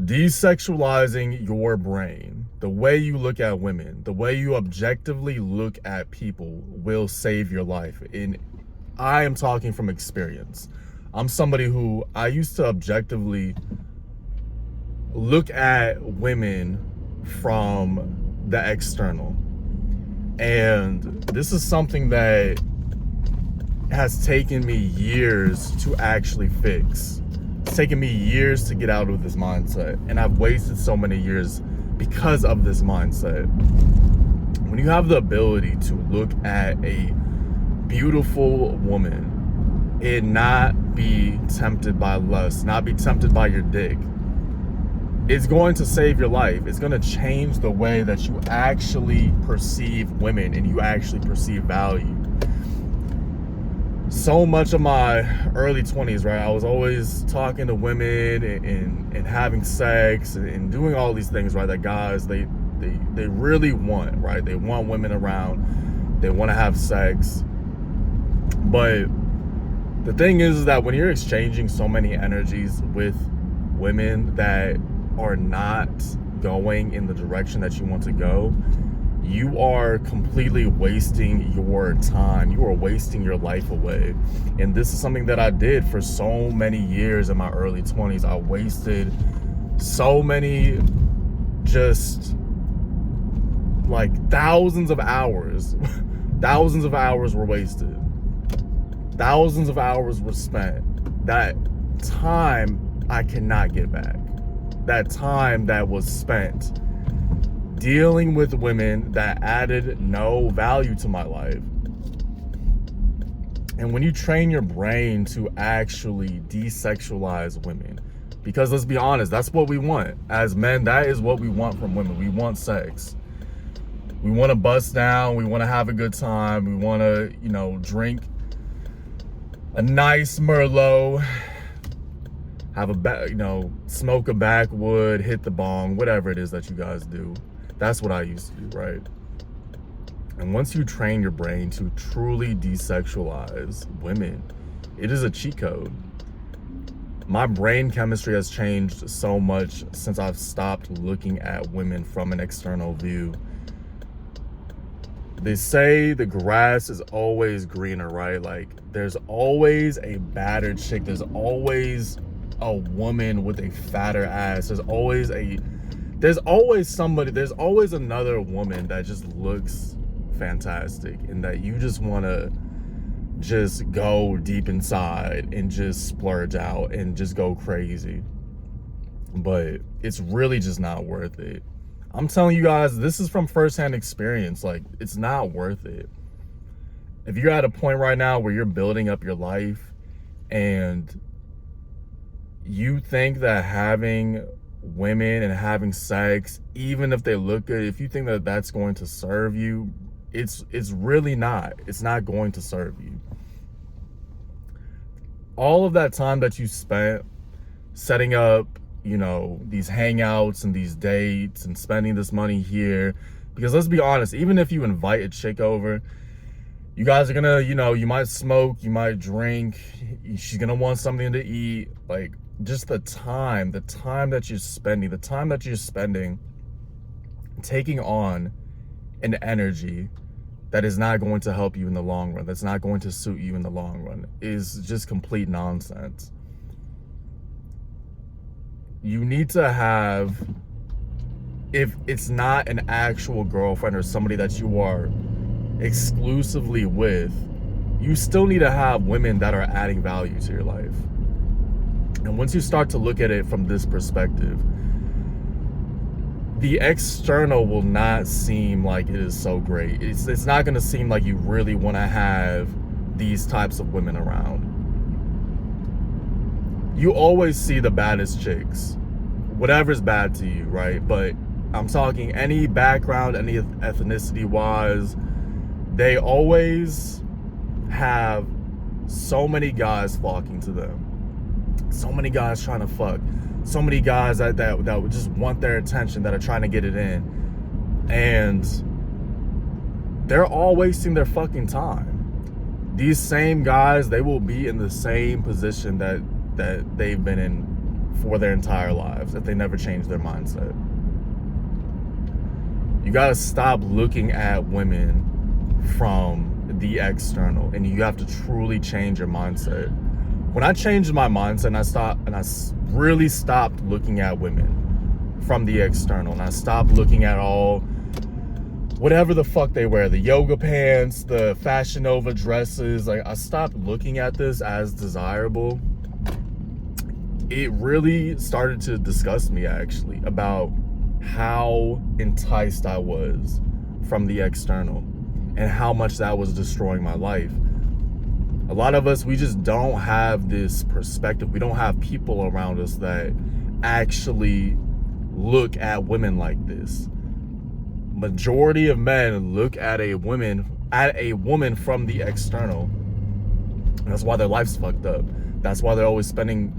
Desexualizing your brain, the way you look at women, the way you objectively look at people will save your life. And I am talking from experience. I'm somebody who I used to objectively look at women from the external. And this is something that has taken me years to actually fix. It's taken me years to get out of this mindset, and I've wasted so many years because of this mindset. When you have the ability to look at a beautiful woman and not be tempted by lust, not be tempted by your dick, it's going to save your life. It's going to change the way that you actually perceive women and you actually perceive value. So much of my early 20s, right, I was always talking to women and having sex and doing all these things, right, that guys, they really want, right? They want women around. They want to have sex. But the thing is that when you're exchanging so many energies with women that are not going in the direction that you want to go, you are completely wasting your time. You are wasting your life away. And this is something that I did for so many years in my early 20s. I wasted so many, just like thousands of hours. Thousands of hours were wasted. Thousands of hours were spent. That time I cannot get back. That time that was spent dealing with women that added no value to my life. And when you train your brain to actually desexualize women, because let's be honest, that's what we want. As men, that is what we want from women. We want sex. We want to bust down. We want to have a good time. We want to, drink a nice Merlot, have smoke a backwood, hit the bong, whatever it is that you guys do. That's what I used to do, right? And once you train your brain to truly desexualize women, it is a cheat code. My brain chemistry has changed so much since I've stopped looking at women from an external view. They say the grass is always greener, right? Like, there's always a battered chick. There's always a woman with a fatter ass. There's always somebody, there's always another woman that just looks fantastic and that you just want to just go deep inside and just splurge out and just go crazy. But it's really just not worth it. I'm telling you guys, this is from firsthand experience. Like, it's not worth it. If you're at a point right now where you're building up your life and you think that having women and having sex, even if they look good, if you think that that's going to serve you, it's really not. It's not going to serve you. All of that time that you spent setting up, these hangouts and these dates and spending this money here, because let's be honest, even if you invite a chick over, you guys are gonna, you might smoke, you might drink, she's gonna want something to eat. Like, just the time that you're spending taking on an energy that is not going to help you in the long run, that's not going to suit you in the long run, is just complete nonsense. You need to have, if it's not an actual girlfriend or somebody that you are exclusively with, you still need to have women that are adding value to your life. And once you start to look at it from this perspective, the external will not seem like it is so great. It's not going to seem like you really want to have these types of women around. You always see the baddest chicks, whatever's bad to you, right? But I'm talking any background, any ethnicity wise, they always have so many guys flocking to them. So many guys trying to fuck. So many guys that would just want their attention, that are trying to get it in. And they're all wasting their fucking time. These same guys, they will be in the same position that they've been in for their entire lives if they never change their mindset. You gotta stop looking at women from the external, and you have to truly change your mindset. When I changed my mindset and I really stopped looking at women from the external, and I stopped looking at all whatever the fuck they wear, the yoga pants, the Fashion Nova dresses, like I stopped looking at this as desirable. It really started to disgust me actually about how enticed I was from the external and how much that was destroying my life. A lot of us, we just don't have this perspective. We don't have people around us that actually look at women like this. Majority of men look at a woman from the external. That's why their life's fucked up. That's why they're always spending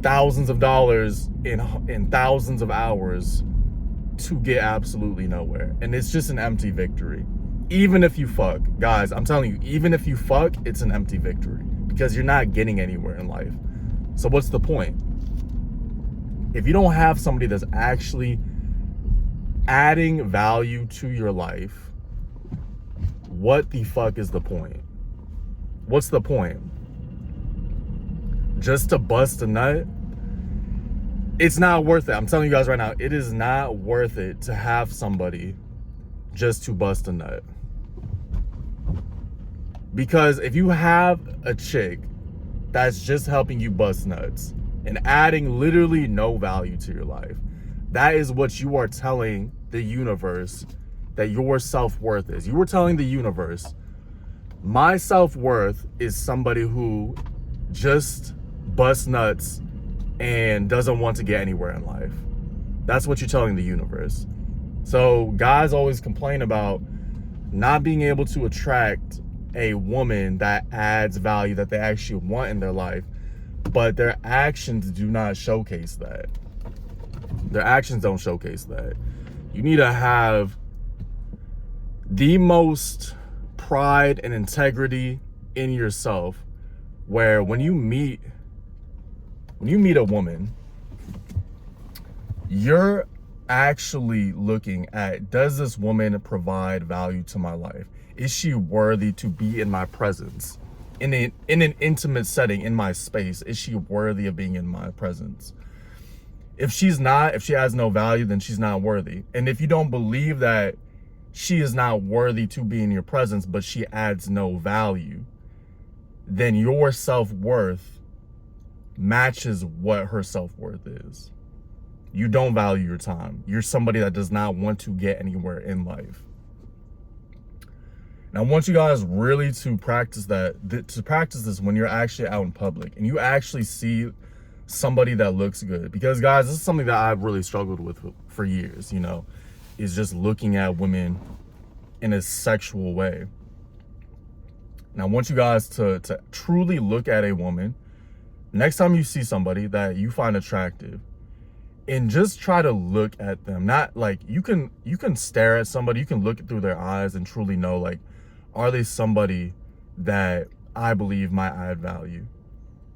thousands of dollars in thousands of hours to get absolutely nowhere. And it's just an empty victory. Even if you fuck, guys, I'm telling you, even if you fuck, it's an empty victory because you're not getting anywhere in life. So what's the point? If you don't have somebody that's actually adding value to your life, what the fuck is the point? What's the point? Just to bust a nut? It's not worth it. I'm telling you guys right now, it is not worth it to have somebody just to bust a nut. Because if you have a chick that's just helping you bust nuts and adding literally no value to your life, that is what you are telling the universe that your self-worth is. You are telling the universe, my self-worth is somebody who just busts nuts and doesn't want to get anywhere in life. That's what you're telling the universe. So guys always complain about not being able to attract a woman that adds value that they actually want in their life, but their actions do not showcase that. Their actions don't showcase that. You need to have the most pride and integrity in yourself, where when you meet a woman, you're actually looking at, does this woman provide value to my life? Is she worthy to be in my presence? In an intimate setting, in my space, is she worthy of being in my presence? If she's not, if she has no value, then she's not worthy. And if you don't believe that she is not worthy to be in your presence, but she adds no value, then your self-worth matches what her self-worth is. You don't value your time. You're somebody that does not want to get anywhere in life. And I want you guys really to practice this when you're actually out in public and you actually see somebody that looks good. Because guys, this is something that I've really struggled with for years, is just looking at women in a sexual way. And I want you guys to truly look at a woman next time you see somebody that you find attractive, and just try to look at them. Not like you can stare at somebody, you can look through their eyes and truly know, like, are they somebody that I believe might add value?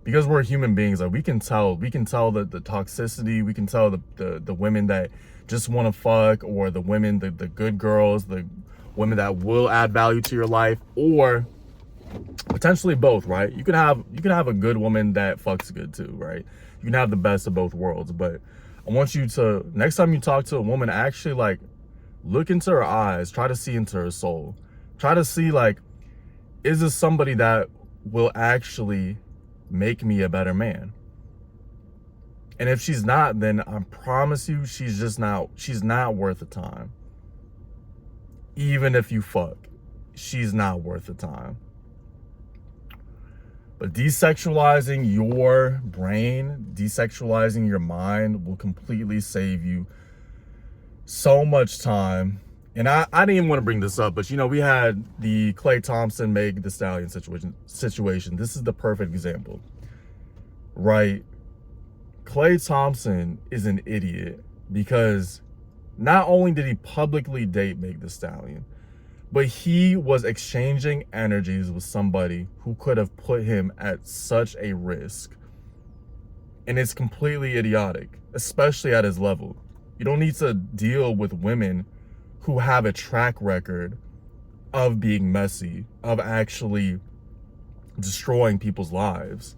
Because we're human beings, like we can tell the toxicity, we can tell the women that just want to fuck, or the women, the good girls, the women that will add value to your life, or potentially both, right? You can have a good woman that fucks good too, right? You can have the best of both worlds. But I want you to, next time you talk to a woman, actually like look into her eyes, try to see into her soul. Try to see, like, is this somebody that will actually make me a better man? And if she's not, then I promise you she's not worth the time. Even if you fuck, she's not worth the time. But desexualizing your brain, desexualizing your mind will completely save you so much time. And I didn't even want to bring this up, but we had the Klay Thompson, Meg Thee Stallion situation. This is the perfect example, right? Klay Thompson is an idiot because not only did he publicly date Meg Thee Stallion, but he was exchanging energies with somebody who could have put him at such a risk. And it's completely idiotic, especially at his level. You don't need to deal with women who have a track record of being messy, of actually destroying people's lives.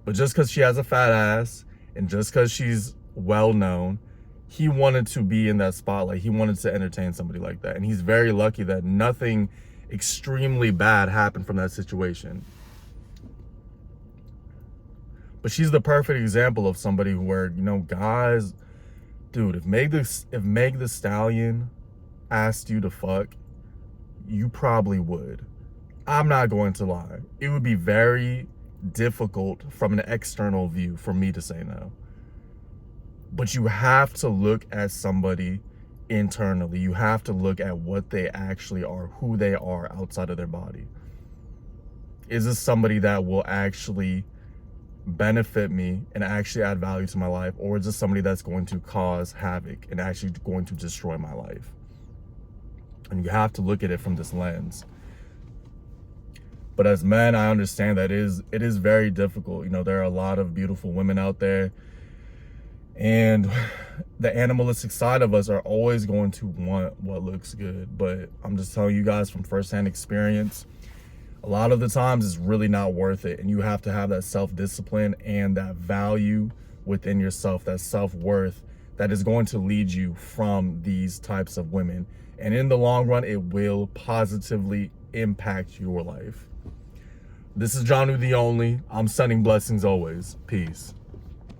But just because she has a fat ass and just because she's well known, he wanted to be in that spotlight. He wanted to entertain somebody like that. And he's very lucky that nothing extremely bad happened from that situation. But she's the perfect example of somebody where, you know, guys, dude, if Meg the Stallion asked you to fuck, you probably would. I'm not going to lie. It would be very difficult from an external view for me to say no. But you have to look at somebody internally. You have to look at what they actually are, who they are outside of their body. Is this somebody that will actually benefit me and actually add value to my life, or is this somebody that's going to cause havoc and actually going to destroy my life? And you have to look at it from this lens. But as men, I understand that it is very difficult. You know, there are a lot of beautiful women out there, and the animalistic side of us are always going to want what looks good. But I'm just telling you guys from firsthand experience, a lot of the times it's really not worth it. And you have to have that self-discipline and that value within yourself, that self-worth that is going to lead you from these types of women. And in the long run, it will positively impact your life. This is John the Only. I'm sending blessings always. Peace.